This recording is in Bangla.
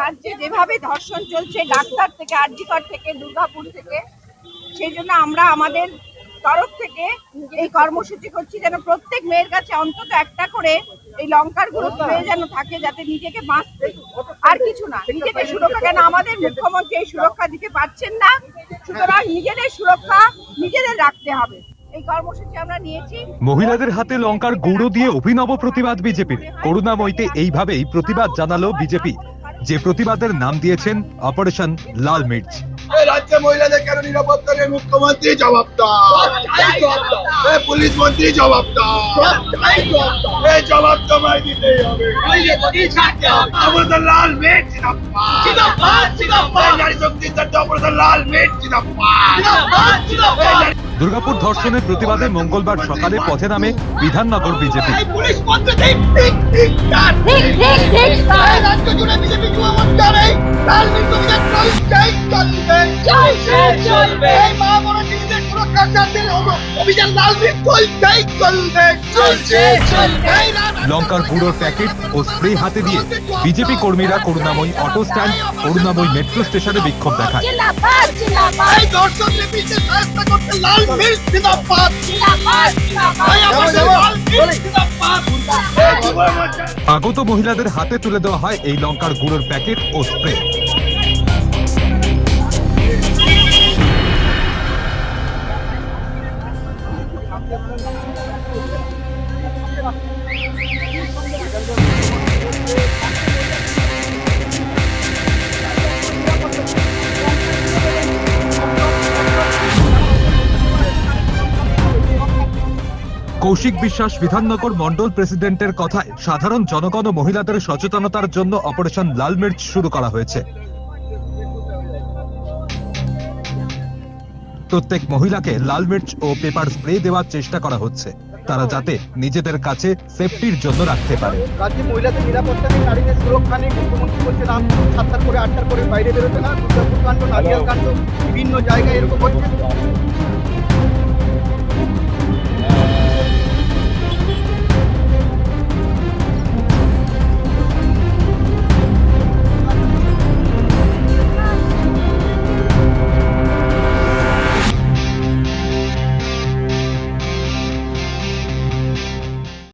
রাজ্যে যেভাবে ধর্ষণ চলছে, ডাক্তার থেকে, আরজিকর থেকে, দুর্গাপুর থেকে, সেই জন্য আমরা আমাদের তরফ থেকে এই কর্মসূচি করছি যেন প্রত্যেক মেয়ের কাছে অন্তত একটা করে এই লঙ্কার গুঁড়ো হয়ে যেন থাকে, যাতে নিজেকে বাঁচতে, আর কিছু না, নিজেকে সুরক্ষা। কেন আমাদের মুখ্যমন্ত্রী এই সুরক্ষা দিতে পারছেন না, সুতরাং নিজেদের সুরক্ষা নিজেদের রাখতে হবে। এই কর্মসূচি আমরা নিয়েছি। মহিলাদের হাতে লঙ্কার গুঁড়ো দিয়ে অভিনব প্রতিবাদ বিজেপির। করুণাময়ীতে এইভাবেই প্রতিবাদ জানালো বিজেপি, যে প্রতিবাদের নাম দিয়েছেন অপারেশন লাল মির্চ। রাজ্যে মহিলাদের কেন নিরাপত্তা নেই? মুখ্যমন্ত্রী জবাবদার, পুলিশ মন্ত্রী জবাবদার, এই জবাব তোমায় দিতেই হবে। অপারেশন লাল মির্চ জিন্দাবাদ, নারী শক্তি অপারেশন লাল মির্চ জিন্দাবাদ। দুর্গাপুর ধর্ষণের প্রতিবাদে মঙ্গলবার সকালে পথে নামে বিধাননগর বিজেপি। পুলিশ মন্ত্রী রাজ্য জুড়ে বিজেপি যুবমোর্চার এই লাল মির্চ অভিযান চলবে। এই মা বড় দিদিদের সুরক্ষার স্বার্থে অভিযান লাল মির্চ চলছে। লঙ্কার গুঁড়োর প্যাকেট ও স্প্রে হাতে দিয়ে বিজেপি কর্মীরা করুণাময়ী অটো স্ট্যান্ড, করুণাময়ী মেট্রো স্টেশনে বিক্ষোভ দেখায়। এই দর্শক নেতৃত্বে সহায়তা করতে লাল মির্চ জিন্দাবাদ। আগত মহিলাদের হাতে তুলে দেওয়া হয় এই লঙ্কার গুঁড়োর প্যাকেট ও স্প্রে। কৌশিক বিশ্বাস বিধাননগর মন্ডল প্রেসিডেন্টের কথায় সাধারণ জনগণ ও মহিলাদের সচেতনতার জন্য অপারেশন লাল মির্চ শুরু করা হয়েছে। প্রত্যেক মহিলাকে লাল মির্চ ও পেপার স্প্রে দেওয়ার চেষ্টা করা হচ্ছে, তারা যাতে নিজেদের কাছে সেফটির জন্য রাখতে পারে। রাজ্যে মহিলাদের নিরাপত্তা নেই, নারীদের সুরক্ষা নেই। মুখ্যমন্ত্রী বলছে রাত 7টার পরে 8টার পরে বাইরে বেরোতে না। দুর্গাপুর কাণ্ড, নারিয়াল কাণ্ড, বিভিন্ন জায়গায় এরকম হচ্ছে।